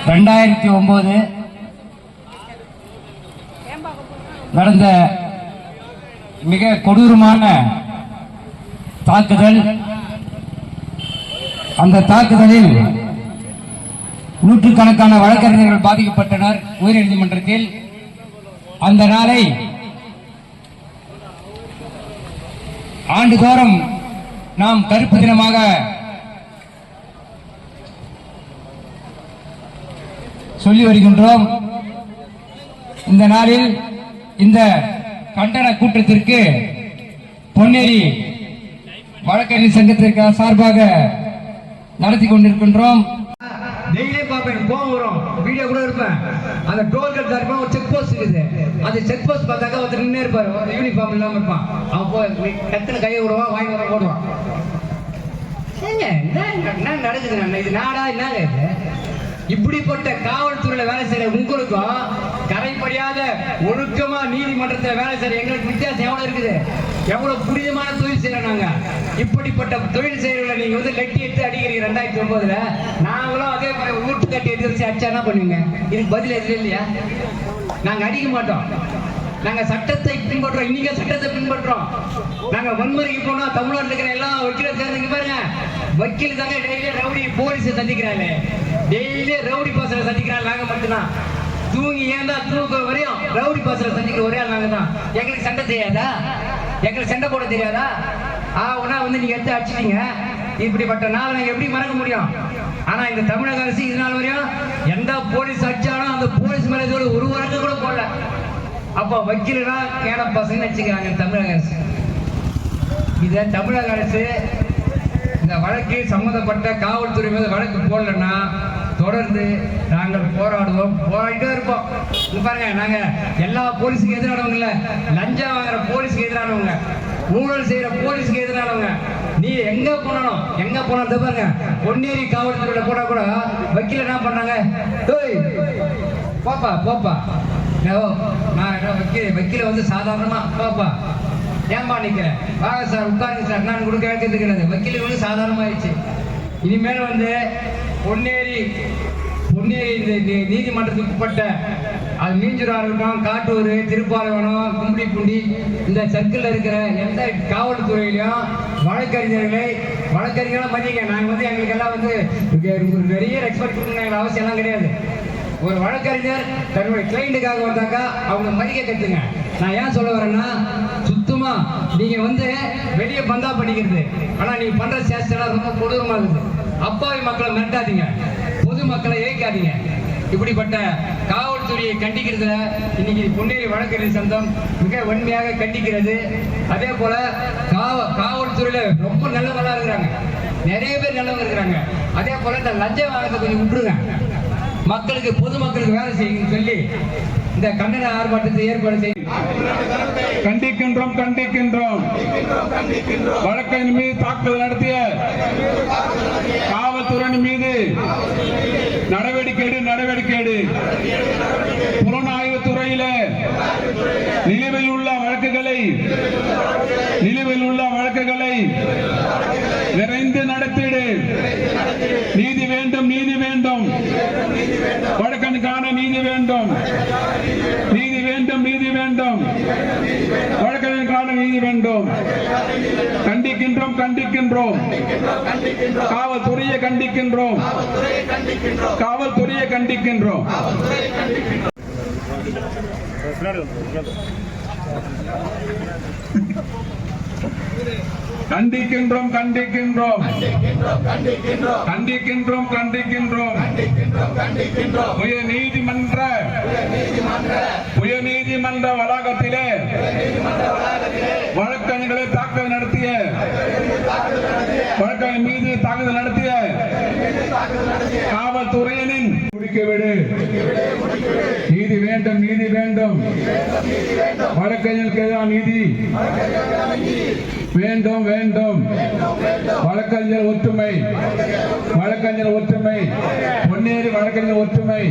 2009 நடந்த மிக கொடூரமான தாக்குதல். அந்த தாக்குதலில் நூற்றுக்கணக்கான வழக்கறிஞர்கள் பாதிக்கப்பட்டனர் உயர்நீதிமன்றத்தில். அந்த நாளை ஆண்டுதோறும் நாம் கருப்பு தினமாக சொல்லி வருகின்றோம். இந்த நாளில் இந்த கண்டன கூட்டத்திற்கு பொன்னேரி வழக்கறிஞர் சங்கத்திற்கு சார்பாக நடத்தி கொண்டிருக்கின்றோம். டெய்லியும் பார்ப்பேன், போன் வரும், வீடியோ கூட இருப்பேன். அந்த டோல்கேட் தரப்பா ஒரு செக் போஸ்ட் இருக்குது. அந்த செக் போஸ்ட் பார்த்தாக்கா ஒருத்தர் நின்று இருப்பாரு, ஒரு யூனிஃபார்ம் இல்லாமல் இருப்பான். அவன் போய் கத்துன கையை விடுவான், வாங்கி வர போடுவான். என்ன நடக்குது? இது நாடா? என்னங்க இது? இப்படிப்பட்ட காவல்துறையில வேலை செய்யற உங்களுக்கும் கரைப்படியாத ஒழுக்கமா நீதிமன்றத்தில் வேலை செய்யற எங்களுக்கு வித்தியாசம் எவ்வளவு இருக்குது? எவ்வளவு புனிதமான தொழில் செய்யறோம் நாங்க. இப்படிப்பட்ட தொழில் செய்யறவங்களை நீங்க வந்து லட்டி எடுத்து அடிக்கிறீங்க. 2009 நாங்களும் அதே மாதிரி ஊட்டு கட்டி எடுத்து அடிச்சா என்ன பண்ணுவீங்க? இதுக்கு பதில் எதுவும் இல்லையா? நாங்க அடிக்க மாட்டோம். நாங்க சட்டத்தை பின்பற்றோம். இன்னைக்கு சட்டத்தை பின்பற்றோம். நாங்க வன்முறைக்கு போனா தமிழ்நாட்டில் இருக்கிற எல்லா வக்கீலும் சேர்ந்து பாருங்க. வக்கீல் தாங்க டெய்லி ரவுடி போலீஸை சந்திக்கிறாங்க, டெய்லி ரவுடி பாசல சந்திக்கிறாங்க. நாங்க மட்டும்தான் தூங்கி ஏந்தா தூக்க வரையும் ரவுடி பாசல சந்திக்கிற ஒரே நாங்க தான். எங்களுக்கு சண்டை தெரியாதா? எங்களுக்கு சண்டை போட தெரியாதா? உனா வந்து நீங்க எடுத்து அடிச்சிட்டீங்க. இப்படிப்பட்ட நாளை நாங்க எப்படி மறக்க முடியும்? ஆனா இந்த தமிழக அரசு இது நாள் வரையும் எந்த போலீஸ் அடிச்சாலும் அந்த போலீஸ் மேல இதோட ஒரு வழக்கு கூட போடல. அப்போ வக்கீலா கேன பசங்க வச்சுக்கிறாங்க தமிழக அரசு. இத தமிழக அரசு இந்த வழக்கு சம்பந்தப்பட்ட காவல்துறை மீது வழக்கு போடலன்னா தொடர்ந்து நாங்கள் போராடுவோம், போராடிட்டே இருப்போம். பாருங்க, நாங்க எல்லா போலீஸுக்கு எதிரானவங்க இல்ல, லஞ்சம் வாங்குற போலீஸுக்கு எதிரானவங்க, ஊழல் செய்யற போலீஸுக்கு எதிரானவங்க. நீ எங்க போனாலும் பாருங்க, பொன்னேரி காவல்துறையில போனா கூட வக்கீல என்ன பண்ணாங்க? போப்பா நான் வக்கீல வந்து சாதாரணமா போப்பா, ஏன்பா நிக்கிறேன், வாங்க சார் உட்காருங்க சார், நான் கூட கேட்கறது. வக்கீலுக்கு வந்து சாதாரணமாயிடுச்சு. இனிமேல் வந்து பொன்னேரி இந்த நீதிமன்றத்துக்கு உட்பட்ட அது மீஞ்சூரா இருக்கட்டும், காட்டூர், திருப்பாலைவனம், கும்படிப்பூண்டி, இந்த சர்க்கிள் இருக்கிற எந்த காவல்துறையிலையும் வழக்கறிஞர்களும் மதிங்க. நாங்கள் வந்து எங்களுக்கு எல்லாம் வந்து நிறைய ரெஸ்பெக்ட் கொடுக்கணும் அவசியம் எல்லாம் கிடையாது. ஒரு வழக்கறிஞர் தன்னுடைய கிளைண்ட்டுக்காக வந்தாக்கா அவங்க மதிக்க கத்துங்க. நான் ஏன் சொல்ல வரேன்னா, சுத்தமா நீங்க வந்து வெளியே பந்தா பண்ணிக்கிறது, ஆனா நீங்க பண்ற சேஷ்டெல்லாம் ரொம்ப கொடூரமா இருக்குது. அப்பாவி மக்களை மிரட்டாதீங்க, பொதுமக்களை ஏய்க்காதீங்க. இப்படிப்பட்ட காவல்துறையை கண்டிக்கிறதுல இன்னைக்கு பொன்னேரி வழக்கறிஞர் சங்கம் மிக வன்மையாக கண்டிக்கிறது. அதே போல காவல்துறையில ரொம்ப நல்லவங்களா இருக்கிறாங்க, நிறைய பேர் நல்லவங்க இருக்கிறாங்க. அதே போல இந்த லஞ்ச வாங்கத்தை கொஞ்சம் விட்டுருங்க, மக்களுக்கு பொதுமக்களுக்கு வேலை செய்யுங்கன்னு சொல்லி இந்த கண்டன ஆர்ப்பாட்டத்தை ஏற்பாடு செய்ய கண்டிக்கின்றோம். வழக்கறிஞர் மீது தாக்குதல் நடத்திய காவல்துறையின் மீது நடவடிக்கை புலனாய்வு துறையில நிலுவையில் உள்ள வழக்குகளை விரைந்து நடத்திடு. நீதி வேண்டும், வழக்கனுக்கான நீதி வேண்டும், வழக்கனுக்கான நீதி வேண்டும். கண்டிக்கின்றோம். காவல்துறையை கண்டிக்கின்றோம். உயர்நீதிமன்ற வளாகத்திலே வழக்கறிஞர்களை தாக்குதல் நடத்திய வழக்கறிஞர் மீது தாக்குதல் நடத்திய காவல்துறையினின் முடிக்கவிடு. நீதி வேண்டும், வழக்கறிஞர்களுக்கு எதிரான நீதி வேண்டும். வழக்கறிஞர் ஒற்றுமை, பொன்னேரி வழக்கறிஞர் ஒற்றுமை.